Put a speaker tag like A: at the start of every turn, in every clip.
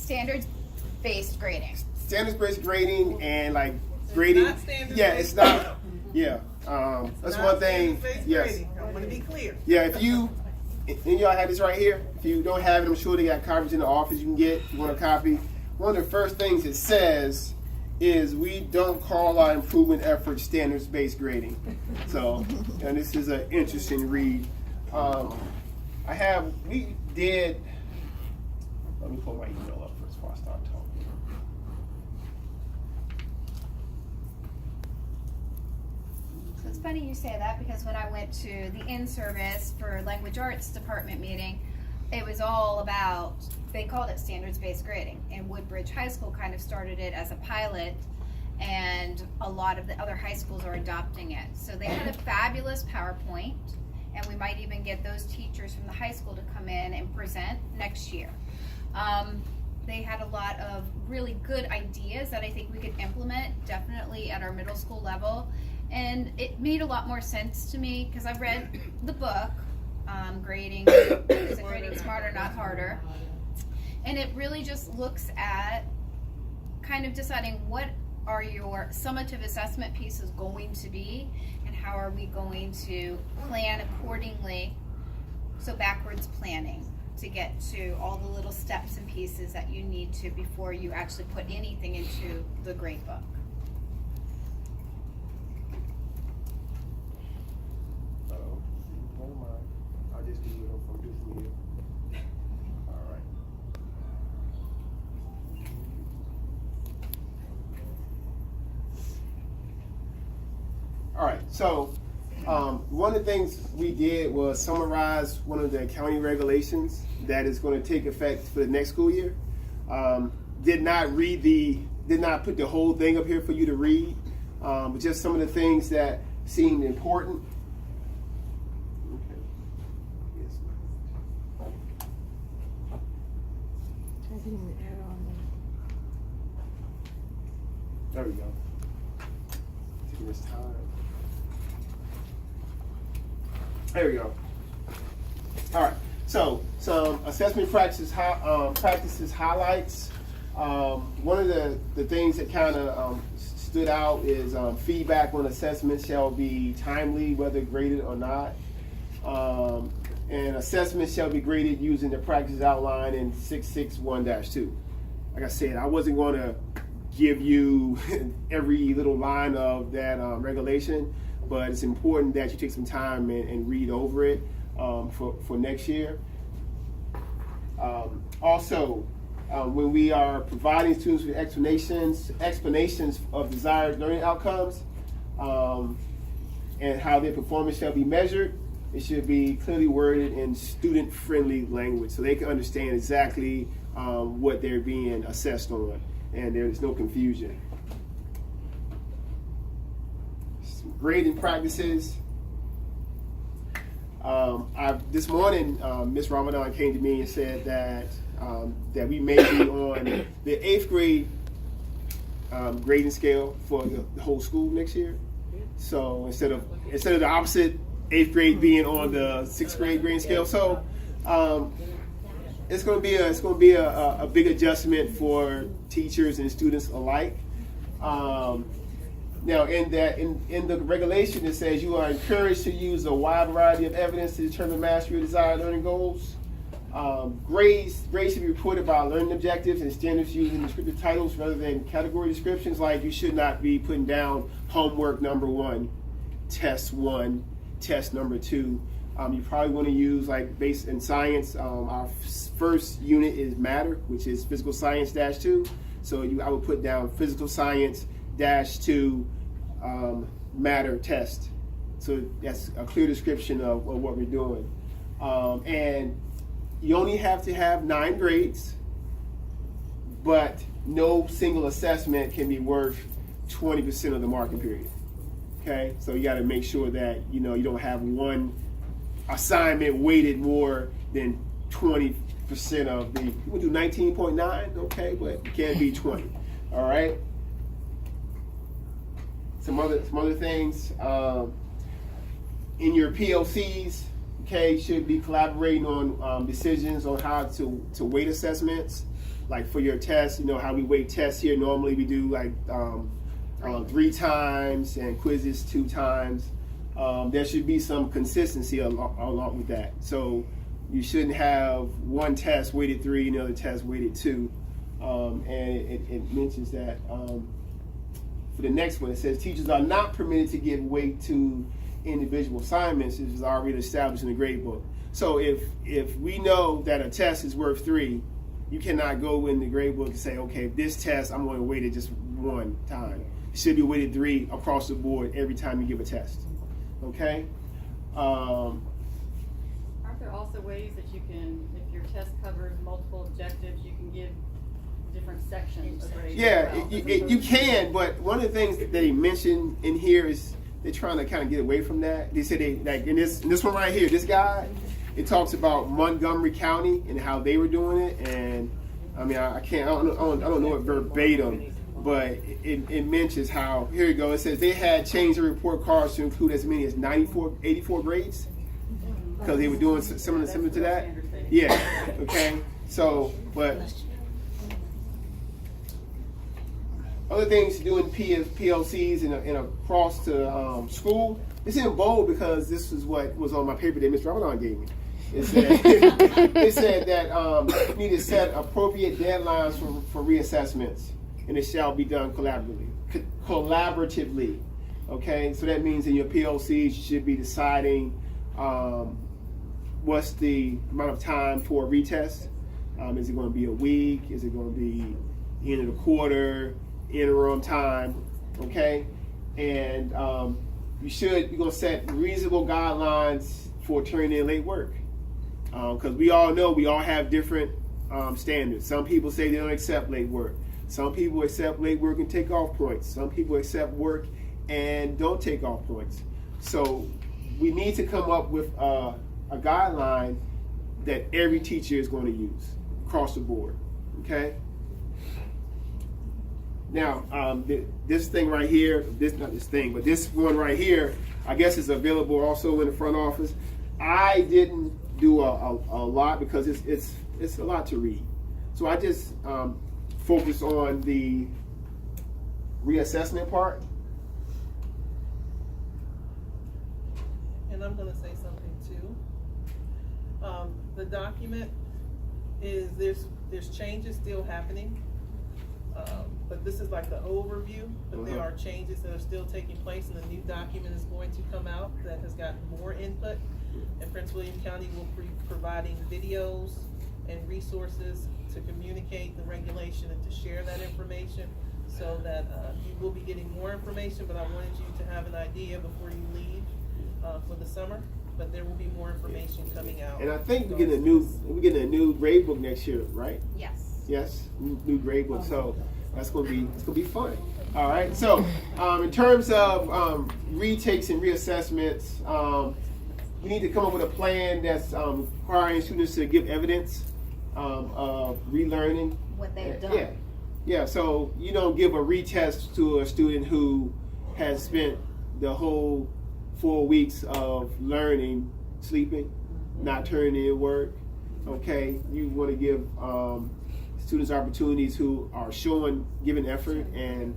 A: standards-based grading.
B: Standards-based grading and like grading.
C: It's not standards-based
B: yeah, it's not. Yeah, that's one thing. Yes.
C: I want to be clear.
B: Yeah, if you and y'all have this right here. If you don't have it, I'm sure they got copies in the office you can get. If you want a copy, one of the first things it says is we don't call our improvement efforts standards-based grading. So, and this is an interesting read. We did. Let me pull my email up first before I start talking.
A: So it's funny you say that, because when I went to the in-service for language arts department meeting, it was all about, they called it standards-based grading, and Woodbridge High School kind of started it as a pilot, and a lot of the other high schools are adopting it. So they had a fabulous PowerPoint, and we might even get those teachers from the high school to come in and present next year. They had a lot of really good ideas that I think we could implement, definitely at our middle school level, and it made a lot more sense to me because I read the book, Grading, is it Grading Smarter, Not Harder, and it really just looks at kind of deciding what are your summative assessment pieces going to be, and how are we going to plan accordingly, so backwards planning to get to all the little steps and pieces that you need to before you actually put anything into the grade book.
B: Never mind. I'll just do it from different here. All right. All right, so one of the things we did was summarize one of the county regulations that is going to take effect for the next school year. Did not put the whole thing up here for you to read, but just some of the things that seemed important. Okay. Yes. There we go. Taking this time. There we go. All right. So some assessment practices highlights. One of the things that kind of stood out is feedback on assessments shall be timely, whether graded or not. And assessments shall be graded using the practice outlined in 661-2. Like I said, I wasn't going to give you every little line of that regulation, but it's important that you take some time and read over it for next year. Also, when we are providing students with explanations of desired learning outcomes and how their performance shall be measured, it should be clearly worded in student-friendly language so they can understand exactly what they're being assessed on, and there's no confusion. Some grading practices. This morning, Ms. Ramadan came to me and said that we may be on the 8th grade grading scale for the whole school next year. So instead of the opposite, 8th grade being on the 6th grade grading scale. So it's going to be a big adjustment for teachers and students alike. Now, in the regulation, it says you are encouraged to use a wide variety of evidence to determine mastery of desired learning goals. Grades should be reported by learning objectives and standards using descriptive titles rather than category descriptions. Like, you should not be putting down homework number 1, test 1, test number 2. You probably want to use, like, based in science, our first unit is matter, which is physical science -2. So I would put down physical science -2 matter test. So that's a clear description of what we're doing. And you only have to have 9 grades, but no single assessment can be worth 20% of the marking period. Okay, so you got to make sure that you don't have one assignment weighted more than 20% of the. We'll do 19.9, okay, but it can't be 20. All right. Some other things in your PLCs. Okay, should be collaborating on decisions on how to weight assessments. like for your test, you know how we weight tests here. Normally we do like 3 times and quizzes 2 times. There should be some consistency along with that. So you shouldn't have one test weighted 3 and the other test weighted 2. And it mentions that for the next one, it says teachers are not permitted to give weight to individual assignments. This is already established in the grade book. So if we know that a test is worth 3, you cannot go in the grade book and say, okay, this test I'm going to weight it just 1 time. It should be weighted 3 across the board every time you give a test. Okay.
C: Aren't there also ways that you can, if your test covers multiple objectives, you can give different sections of grades?
B: Yeah,
C: as well,
B: you can, but one of the things that they mentioned in here is they're trying to kind of get away from that. They said they like in this one right here, this guy, it talks about Montgomery County and how they were doing it, and I mean I don't know it verbatim, but it mentions how, here you go, it says they had changed the report cards to include as many as 84 grades because they were doing similar to that. Yeah, okay. So, but other things to do in PLCs and across to school, it's in bold because this is what was on my paper that Mr. Ramadan gave me. It said that you need to set appropriate deadlines for reassessments, and it shall be done collaboratively. Okay, so that means in your PLCs you should be deciding what's the amount of time for a retest. Is it going to be a week? Is it going to be end of the quarter? Interim time, okay? And you're going to set reasonable guidelines for turning in late work. Because we all know we all have different standards. Some people say they don't accept late work. Some people accept late work and take off points. Some people accept work and don't take off points. So we need to come up with a guideline that every teacher is going to use across the board, okay? Now, this thing right here, not this thing, but this one right here, I guess is available also in the front office. I didn't do a lot because it's a lot to read. So I just focus on the reassessment part.
D: And I'm going to say something too. The document is, there's changes still happening. But this is like the overview, but there are changes that are still taking place, and the new document is going to come out that has gotten more input. And Prince William County will be providing videos and resources to communicate the regulation and to share that information, so that you will be getting more information. But I wanted you to have an idea before you leave for the summer. But there will be more information coming out.
B: And I think we're getting a new grade book next year, right?
A: Yes.
B: Yes, new grade book. So it's gonna be fun. All right. So in terms of retakes and reassessments, we need to come up with a plan that's requiring students to give evidence of relearning
A: What they've done.
B: Yeah. So you don't give a retest to a student who has spent the whole 4 weeks of learning, sleeping, not turning in work. Okay, you want to give students opportunities who are giving effort and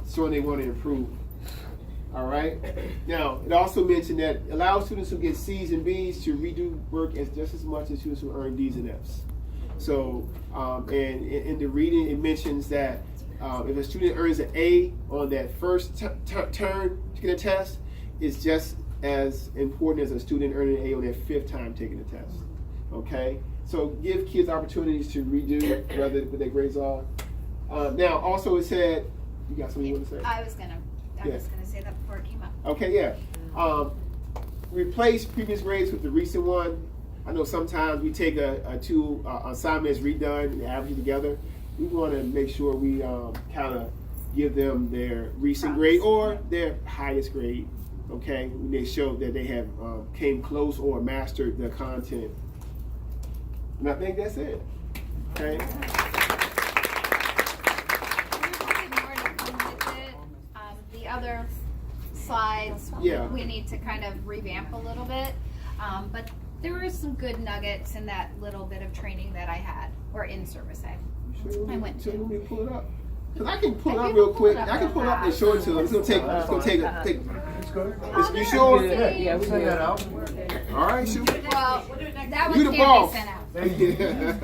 B: showing they want to improve. All right. Now, it also mentioned that allow students who get C's and B's to redo work just as much as students who earn D's and F's. So, and in the reading, it mentions that if a student earns an A on that first turn taking a test, it's just as important as a student earning an A on their 5th time taking the test. Okay? So give kids opportunities to redo whether their grades are. Now, also it said, you got something you want to say?
A: I was gonna say that before it came up.
B: Okay, yeah. Replace previous grades with the recent one. I know sometimes we take a 2 assignments redone and average it together. We want to make sure we kind of give them their recent grade or their highest grade. Okay, when they show that they have came close or mastered the content. And I think that's it. Okay.
A: The other slides,
B: Yeah.
A: we need to kind of revamp a little bit. But there were some good nuggets in that little bit of training that I had. or in-service ag.
B: Sure,
A: I went
B: sure,
A: to.
B: let me pull it up. Cause I can pull it
A: If
B: up
A: you
B: real
A: can pull
B: quick.
A: it up
B: I can
A: real
B: pull it up and
A: fast.
B: show it to them. It's gonna take
E: It's good.
B: You sure?
E: Yeah, we send that out.
B: All right, shoot.
A: Well, that
B: You
A: one
B: the
A: can't
B: boss.
A: be sent out.
E: Thank you.